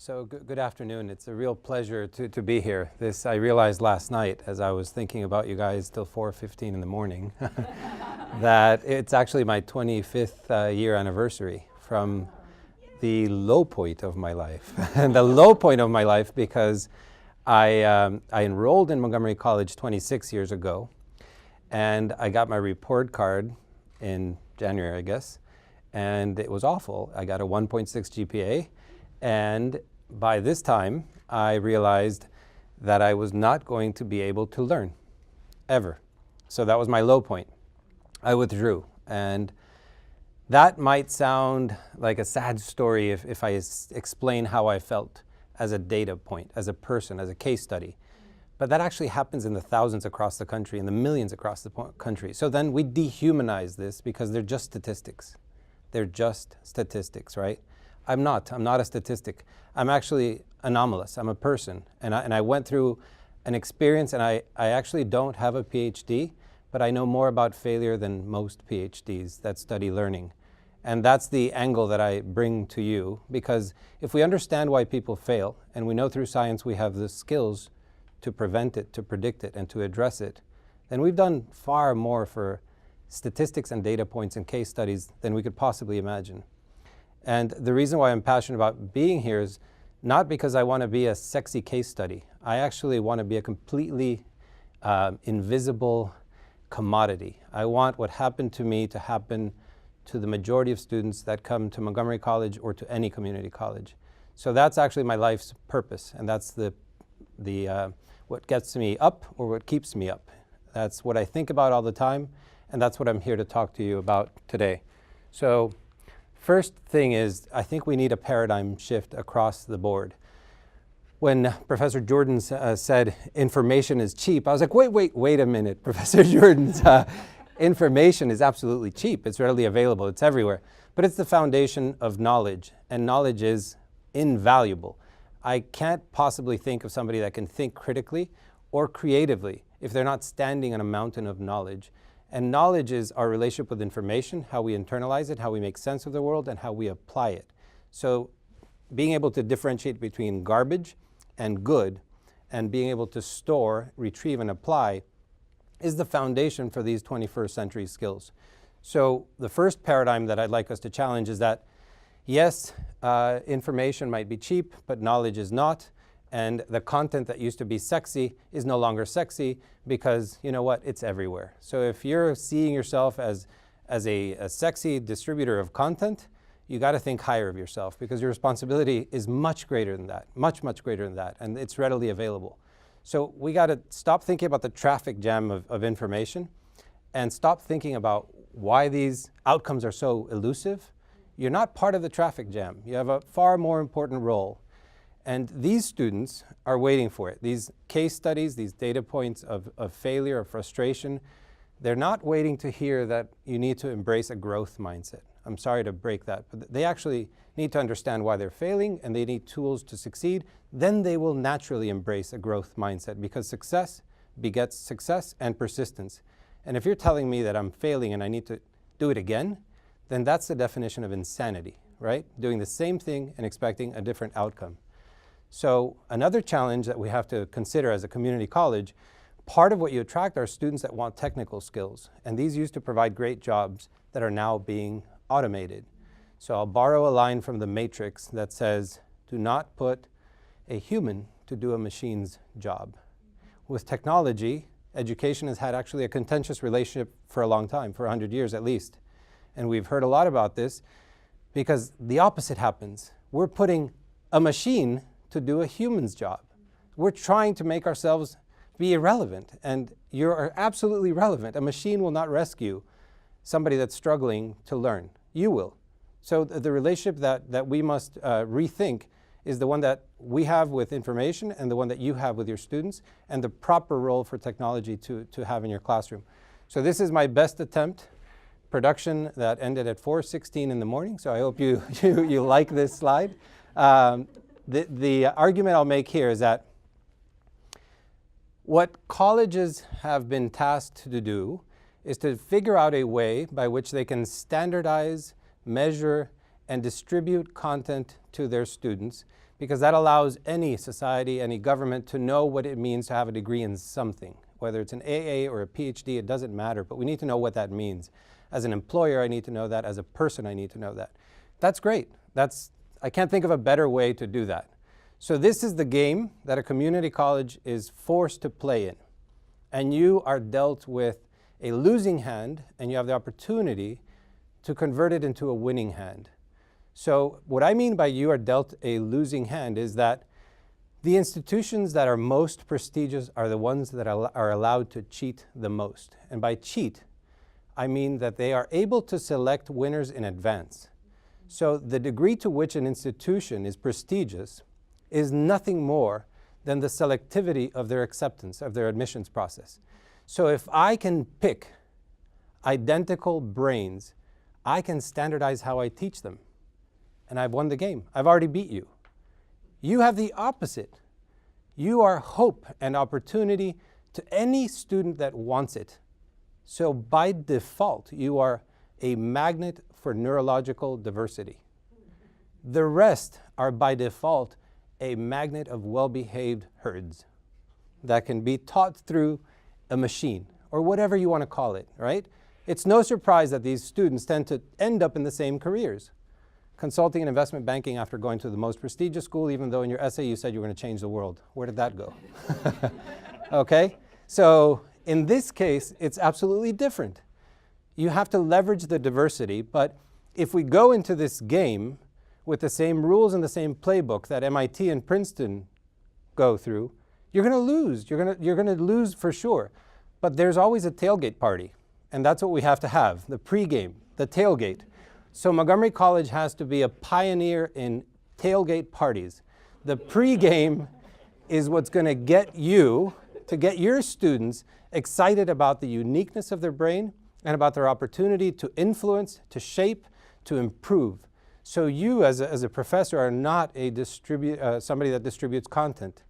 So good afternoon. It's a real pleasure to be here. I realized last night as I was thinking about you guys till 4:15 in the morning that it's actually my 25th year anniversary from the low point of my life. And the low point of my life because I enrolled in Montgomery College 26 years ago, and I got my report card in January, I guess, and it was awful. I got a 1.6 GPA, and by this time, I realized that I was not going to be able to learn, ever. So that was my low point. I withdrew, and that might sound like a sad story if I explain how I felt as a data point, as a person, as a case study. But that actually happens in the thousands across the country, in the millions across the country. So then we dehumanize this because they're just statistics. They're just statistics, right? I'm not a statistic. I'm actually anomalous. I'm a person. And I went through an experience, and I actually don't have a PhD, but I know more about failure than most PhDs that study learning. And that's the angle that I bring to you, because if we understand why people fail, and we know through science we have the skills to prevent it, to predict it, and to address it, then we've done far more for statistics and data points and case studies than we could possibly imagine. And the reason why I'm passionate about being here is not because I want to be a sexy case study. I actually want to be a completely invisible commodity. I want what happened to me to happen to the majority of students that come to Montgomery College or to any community college. So that's actually my life's purpose, and that's what gets me up or what keeps me up. That's what I think about all the time, and that's what I'm here to talk to you about today. So first thing is, I think we need a paradigm shift across the board. When Professor Jordan said information is cheap, I was like, wait a minute, Professor Jordan's information is absolutely cheap. It's readily available. It's everywhere. But it's the foundation of knowledge, and knowledge is invaluable. I can't possibly think of somebody that can think critically or creatively if they're not standing on a mountain of knowledge. And knowledge is our relationship with information, how we internalize it, how we make sense of the world, and how we apply it. So being able to differentiate between garbage and good, and being able to store, retrieve, and apply is the foundation for these 21st century skills. So the first paradigm that I'd like us to challenge is that, yes, information might be cheap, but knowledge is not. And the content that used to be sexy is no longer sexy because, you know what, it's everywhere. So if you're seeing yourself as a sexy distributor of content, you got to think higher of yourself, because your responsibility is much greater than that, much greater than that, and it's readily available. So we got to stop thinking about the traffic jam of information and stop thinking about why these outcomes are so elusive. You're not part of the traffic jam. You have a far more important role. And these students are waiting for it. These case studies, these data points of failure or frustration, they're not waiting to hear that you need to embrace a growth mindset. I'm sorry to break that, but they actually need to understand why they're failing, and they need tools to succeed. Then they will naturally embrace a growth mindset, because success begets success and persistence. And if you're telling me that I'm failing and I need to do it again, then that's the definition of insanity, right? Doing the same thing and expecting a different outcome. So another challenge that we have to consider as a community college, part of what you attract are students that want technical skills. And these used to provide great jobs that are now being automated. So I'll borrow a line from the Matrix that says, do not put a human to do a machine's job. With technology, education has had actually a contentious relationship for a long time, for 100 years at least. And we've heard a lot about this because the opposite happens. We're putting a machine to do a human's job. We're trying to make ourselves be irrelevant, and you're absolutely relevant. A machine will not rescue somebody that's struggling to learn. You will. So the relationship that we must rethink is the one that we have with information and the one that you have with your students, and the proper role for technology to have in your classroom. So this is my best attempt, production that ended at 4:16 in the morning, so I hope you like this slide. The argument I'll make here is that what colleges have been tasked to do is to figure out a way by which they can standardize, measure, and distribute content to their students because that allows any society, any government to know what it means to have a degree in something. Whether it's an AA or a PhD, it doesn't matter, but we need to know what that means. As an employer, I need to know that. As a person, I need to know that. That's great. I can't think of a better way to do that. So this is the game that a community college is forced to play in. And you are dealt with a losing hand, and you have the opportunity to convert it into a winning hand. So what I mean by you are dealt a losing hand is that the institutions that are most prestigious are the ones that are allowed to cheat the most. And by cheat, I mean that they are able to select winners in advance. So the degree to which an institution is prestigious is nothing more than the selectivity of their acceptance, of their admissions process. So if I can pick identical brains, I can standardize how I teach them. And I've won the game. I've already beat you. You have the opposite. You are hope and opportunity to any student that wants it. So by default, you are a magnet for neurological diversity. The rest are by default a magnet of well-behaved herds that can be taught through a machine or whatever you want to call it, right? It's no surprise that these students tend to end up in the same careers. Consulting and investment banking after going to the most prestigious school, even though in your essay you said you were going to change the world. Where did that go? Okay? So in this case, it's absolutely different. You have to leverage the diversity, but if we go into this game with the same rules and the same playbook that MIT and Princeton go through, you're going to lose. You're going to lose for sure. But there's always a tailgate party, and that's what we have to have, the pregame, the tailgate. So Montgomery College has to be a pioneer in tailgate parties. The pregame is what's going to get you, to get your students excited about the uniqueness of their brain and about their opportunity to influence, to shape, to improve. So you as a professor are not somebody that distributes content.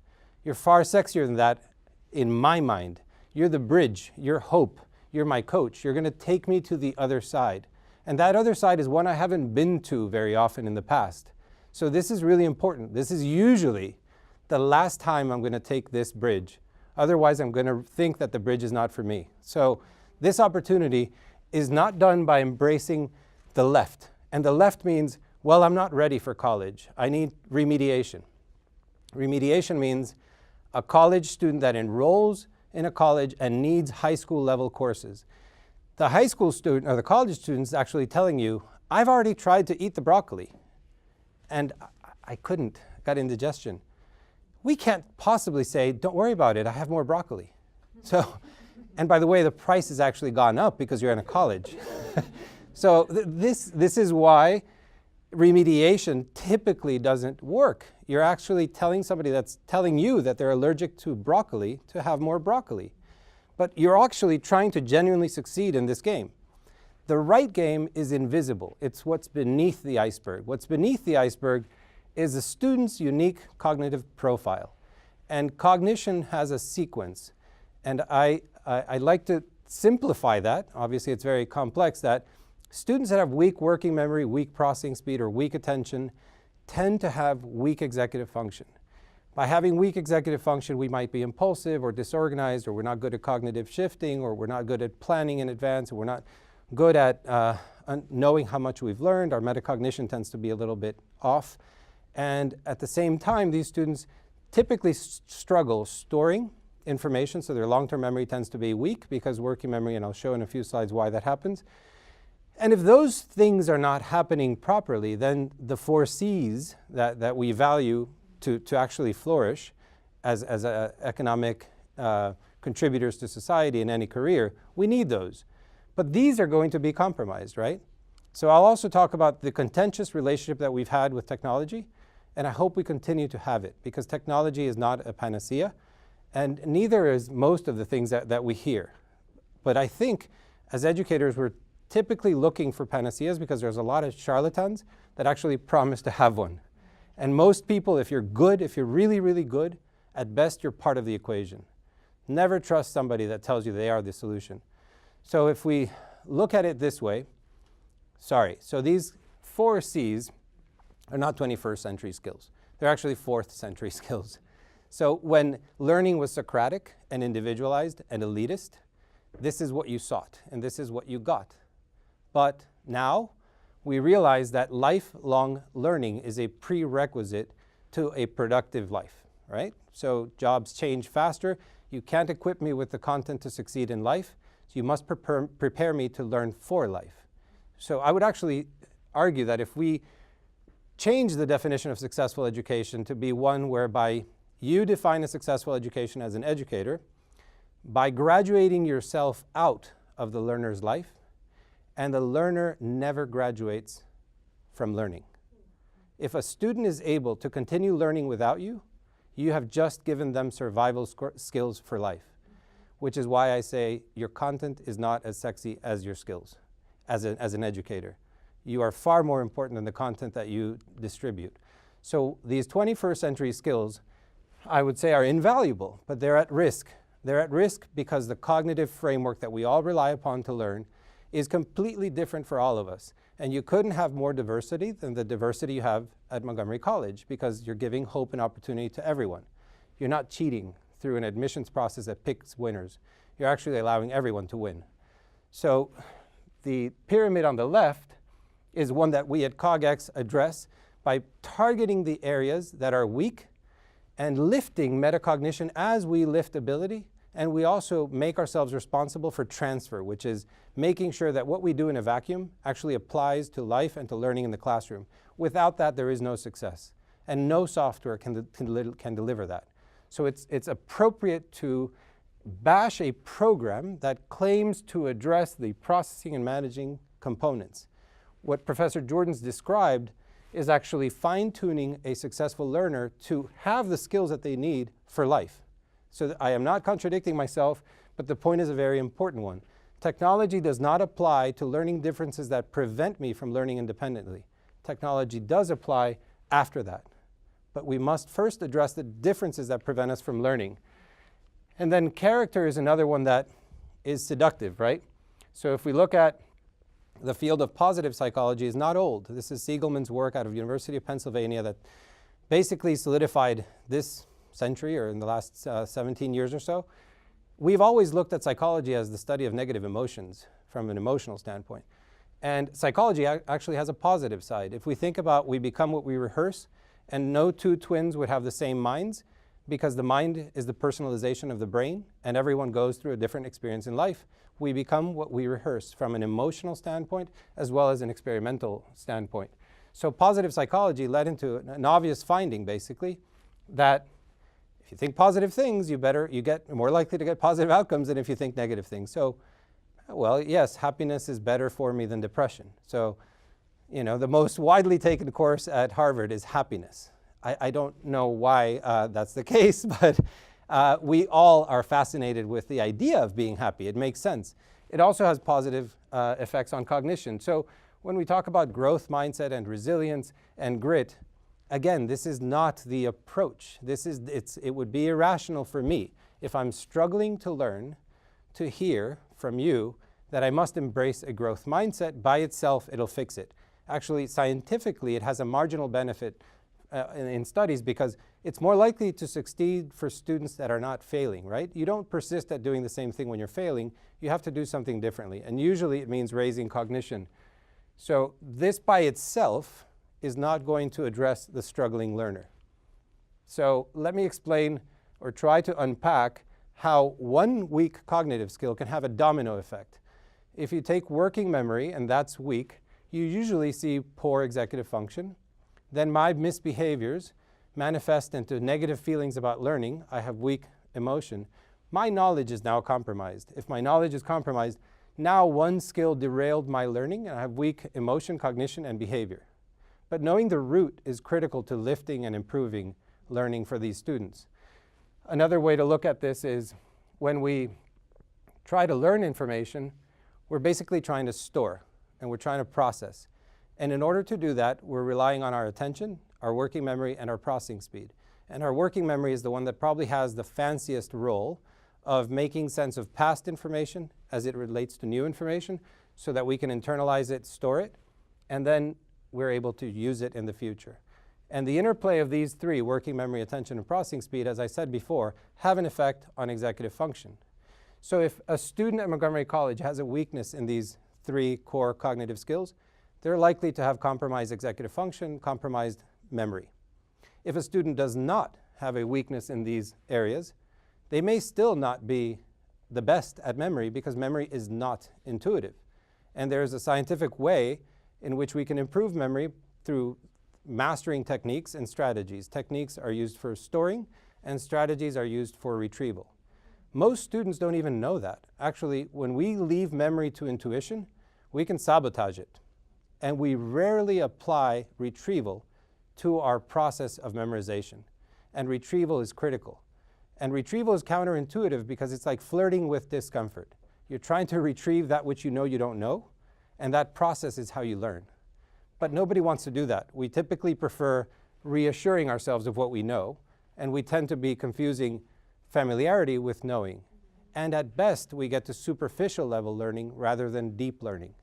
You're far sexier than that in my mind. You're the bridge, you're hope, you're my coach. You're going to take me to the other side. And that other side is one I haven't been to very often in the past. So this is really important. This is usually the last time I'm going to take this bridge. Otherwise, I'm going to think that the bridge is not for me. So this opportunity is not done by embracing the left. And the left means, well, I'm not ready for college. I need remediation. Remediation means a college student that enrolls in a college and needs high school level courses. The high school student or the college student's actually telling you, I've already tried to eat the broccoli and I couldn't, got indigestion. We can't possibly say, don't worry about it, I have more broccoli. So, and by the way, the price has actually gone up because you're in a college. So this is why remediation typically doesn't work. You're actually telling somebody that's telling you that they're allergic to broccoli to have more broccoli. But you're actually trying to genuinely succeed in this game. The right game is invisible. It's what's beneath the iceberg. What's beneath the iceberg is a student's unique cognitive profile. And cognition has a sequence. And I like to simplify that. Obviously, it's very complex, that students that have weak working memory, weak processing speed, or weak attention tend to have weak executive function. By having weak executive function, we might be impulsive or disorganized, or we're not good at cognitive shifting, or we're not good at planning in advance, or we're not good at knowing how much we've learned. Our metacognition tends to be a little bit off. And at the same time, these students typically struggle storing information, so their long-term memory tends to be weak because working memory, and I'll show in a few slides why that happens. And if those things are not happening properly, then the 4 C's that we value to actually flourish as economic contributors to society in any career, we need those. But these are going to be compromised, right? So I'll also talk about the contentious relationship that we've had with technology, and I hope we continue to have it, because technology is not a panacea, and neither is most of the things that we hear. But I think as educators, we're typically looking for panaceas because there's a lot of charlatans that actually promise to have one. And most people, if you're good, if you're really, really good, at best you're part of the equation. Never trust somebody that tells you they are the solution. So if we look at it this way, so these 4 C's are not 21st century skills. They're actually 4th century skills. So when learning was Socratic and individualized and elitist, this is what you sought and this is what you got. But now we realize that lifelong learning is a prerequisite to a productive life, right? So jobs change faster. You can't equip me with the content to succeed in life. So you must prepare me to learn for life. So I would actually argue that if we change the definition of successful education to be one whereby you define a successful education as an educator by graduating yourself out of the learner's life, and the learner never graduates from learning. If a student is able to continue learning without you, you have just given them survival skills for life, which is why I say your content is not as sexy as your skills as an educator. You are far more important than the content that you distribute. So these 21st century skills, I would say, are invaluable, but they're at risk. They're at risk because the cognitive framework that we all rely upon to learn is completely different for all of us. And you couldn't have more diversity than the diversity you have at Montgomery College, because you're giving hope and opportunity to everyone. You're not cheating through an admissions process that picks winners. You're actually allowing everyone to win. So the pyramid on the left is one that we at COGx address by targeting the areas that are weak and lifting metacognition as we lift ability. And we also make ourselves responsible for transfer, which is making sure that what we do in a vacuum actually applies to life and to learning in the classroom. Without that, there is no success. And no software can deliver that. So it's appropriate to bash a program that claims to address the processing and managing components. What Professor Jordan's described is actually fine-tuning a successful learner to have the skills that they need for life. So I am not contradicting myself, but the point is a very important one. Technology does not apply to learning differences that prevent me from learning independently. Technology does apply after that. But we must first address the differences that prevent us from learning. And then character is another one that is seductive, right? So if we look at the field of positive psychology, is not old. This is Siegelman's work out of University of Pennsylvania that basically solidified this century, or in the last 17 years or so. We've always looked at psychology as the study of negative emotions from an emotional standpoint. And psychology actually has a positive side. If we think about we become what we rehearse, and no two twins would have the same minds, because the mind is the personalization of the brain, and everyone goes through a different experience in life. We become what we rehearse from an emotional standpoint as well as an experimental standpoint. So positive psychology led into an obvious finding, basically, that if you think positive things, you get more likely to get positive outcomes than if you think negative things. So, well, yes, happiness is better for me than depression. So, you know, the most widely taken course at Harvard is happiness. I don't know why that's the case, but we all are fascinated with the idea of being happy. It makes sense. It also has positive effects on cognition. So when we talk about growth mindset and resilience and grit, again, this is not the approach. It would be irrational for me, if I'm struggling to learn, to hear from you that I must embrace a growth mindset. By itself, it'll fix it. Actually, scientifically, it has a marginal benefit in studies, because it's more likely to succeed for students that are not failing, right? You don't persist at doing the same thing when you're failing. You have to do something differently. And usually it means raising cognition. So this by itself is not going to address the struggling learner. So let me explain, or try to unpack, how one weak cognitive skill can have a domino effect. If you take working memory and that's weak, you usually see poor executive function. Then my misbehaviors manifest into negative feelings about learning. I have weak emotion. My knowledge is now compromised. If my knowledge is compromised, now one skill derailed my learning, and I have weak emotion, cognition, and behavior. But knowing the root is critical to lifting and improving learning for these students. Another way to look at this is when we try to learn information, we're basically trying to store, and we're trying to process. And in order to do that, we're relying on our attention, our working memory, and our processing speed. And our working memory is the one that probably has the fanciest role of making sense of past information as it relates to new information, so that we can internalize it, store it, and then we're able to use it in the future. And the interplay of these three, working memory, attention, and processing speed, as I said before, have an effect on executive function. So if a student at Montgomery College has a weakness in these three core cognitive skills, they're likely to have compromised executive function, compromised memory. If a student does not have a weakness in these areas, they may still not be the best at memory because memory is not intuitive. And there's a scientific way in which we can improve memory through mastering techniques and strategies. Techniques are used for storing and strategies are used for retrieval. Most students don't even know that. Actually, when we leave memory to intuition, we can sabotage it. And we rarely apply retrieval to our process of memorization. And retrieval is critical. And retrieval is counterintuitive because it's like flirting with discomfort. You're trying to retrieve that which you know you don't know, and that process is how you learn. But nobody wants to do that. We typically prefer reassuring ourselves of what we know, and we tend to be confusing familiarity with knowing. And at best, we get to superficial level learning rather than deep learning.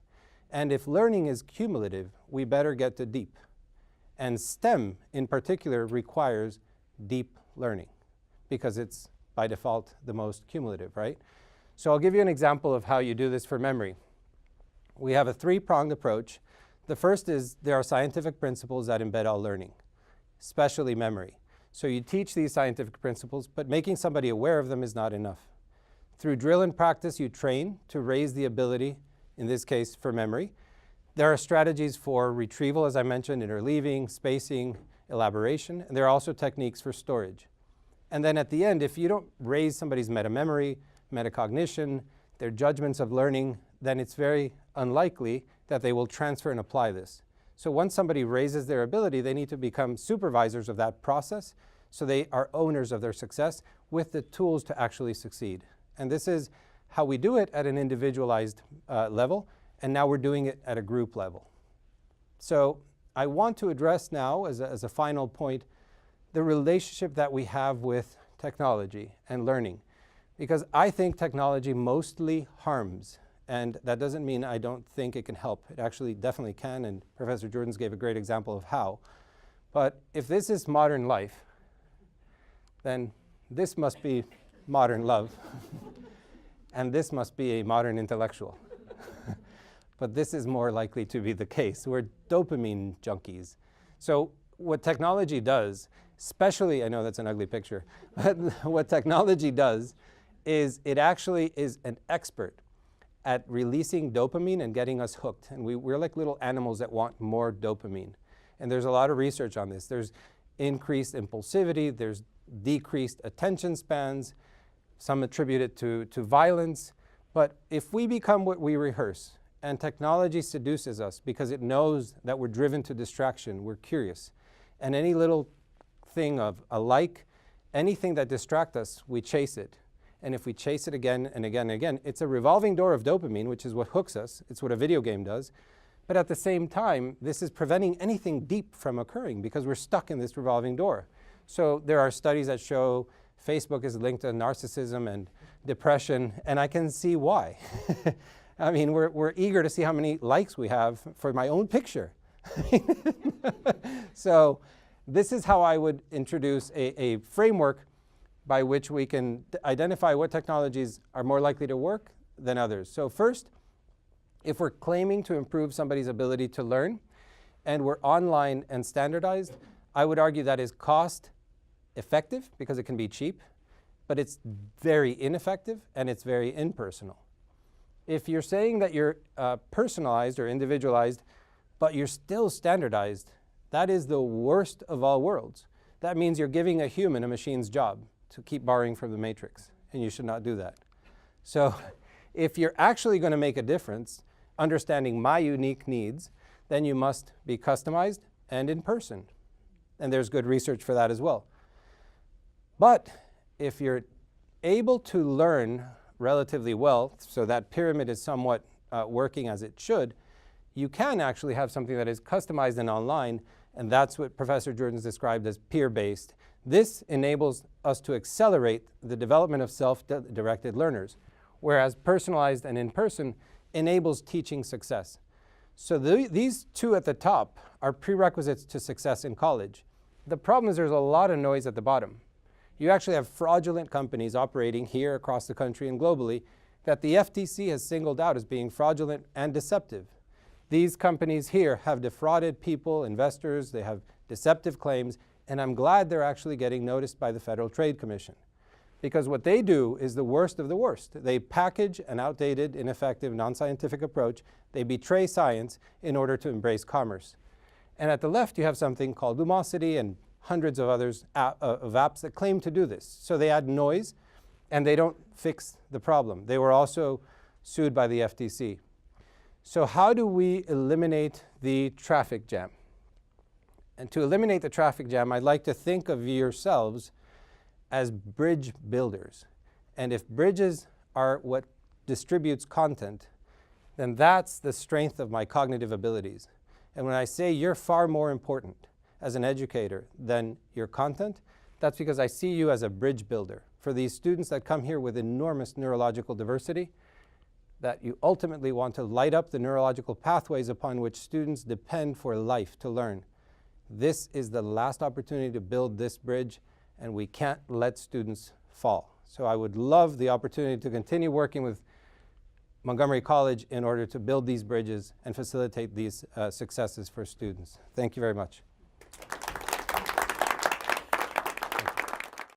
And if learning is cumulative, we better get to deep. And STEM, in particular, requires deep learning because it's, by default, the most cumulative, right? So I'll give you an example of how you do this for memory. We have a three-pronged approach. The first is there are scientific principles that embed all learning, especially memory. So you teach these scientific principles, but making somebody aware of them is not enough. Through drill and practice, you train to raise the ability, in this case for memory. There are strategies for retrieval, as I mentioned, interleaving, spacing, elaboration, and there are also techniques for storage. And then at the end, if you don't raise somebody's metamemory, metacognition, their judgments of learning, then it's very unlikely that they will transfer and apply this. So once somebody raises their ability, they need to become supervisors of that process so they are owners of their success with the tools to actually succeed. And this is how we do it at an individualized level, and now we're doing it at a group level. So I want to address now, as a final point, the relationship that we have with technology and learning, because I think technology mostly harms. And that doesn't mean I don't think it can help. It actually definitely can, and Professor Jordans gave a great example of how. But if this is modern life, then this must be modern love, and this must be a modern intellectual. But this is more likely to be the case. We're dopamine junkies. So what technology does, especially, I know that's an ugly picture, but what technology does is it actually is an expert at releasing dopamine and getting us hooked. And we're like little animals that want more dopamine. And there's a lot of research on this. There's increased impulsivity, there's decreased attention spans, some attribute it to violence. But if we become what we rehearse, and technology seduces us because it knows that we're driven to distraction, we're curious, and any little thing of a like, anything that distracts us, we chase it. And if we chase it again and again and again, it's a revolving door of dopamine, which is what hooks us. It's what a video game does. But at the same time, this is preventing anything deep from occurring because we're stuck in this revolving door. So there are studies that show Facebook is linked to narcissism and depression, and I can see why. I mean, we're eager to see how many likes we have for my own picture. So this is how I would introduce a framework by which we can identify what technologies are more likely to work than others. So first, if we're claiming to improve somebody's ability to learn, and we're online and standardized, I would argue that is cost effective because it can be cheap, but it's very ineffective and it's very impersonal. If you're saying that you're personalized or individualized, but you're still standardized, that is the worst of all worlds. That means you're giving a human a machine's job, to keep borrowing from the matrix, and you should not do that. So if you're actually going to make a difference, understanding my unique needs, then you must be customized and in person. And there's good research for that as well. But if you're able to learn relatively well, so that pyramid is somewhat working as it should, you can actually have something that is customized and online, and that's what Professor Jordans described as peer-based. This enables us to accelerate the development of self-directed learners, whereas personalized and in-person enables teaching success. So these two at the top are prerequisites to success in college. The problem is there's a lot of noise at the bottom. You actually have fraudulent companies operating here across the country and globally that the FTC has singled out as being fraudulent and deceptive. These companies here have defrauded people, investors, they have deceptive claims, and I'm glad they're actually getting noticed by the Federal Trade Commission. Because what they do is the worst of the worst. They package an outdated, ineffective, non-scientific approach. They betray science in order to embrace commerce. And at the left, you have something called Lumosity and hundreds of others of apps that claim to do this. So they add noise, and they don't fix the problem. They were also sued by the FTC. So how do we eliminate the traffic jam? And to eliminate the traffic jam, I'd like to think of yourselves as bridge builders. And if bridges are what distributes content, then that's the strength of my cognitive abilities. And when I say you're far more important as an educator than your content, that's because I see you as a bridge builder. For these students that come here with enormous neurological diversity, that you ultimately want to light up the neurological pathways upon which students depend for life to learn. This is the last opportunity to build this bridge, and we can't let students fall. So I would love the opportunity to continue working with Montgomery College in order to build these bridges and facilitate these successes for students. Thank you very much.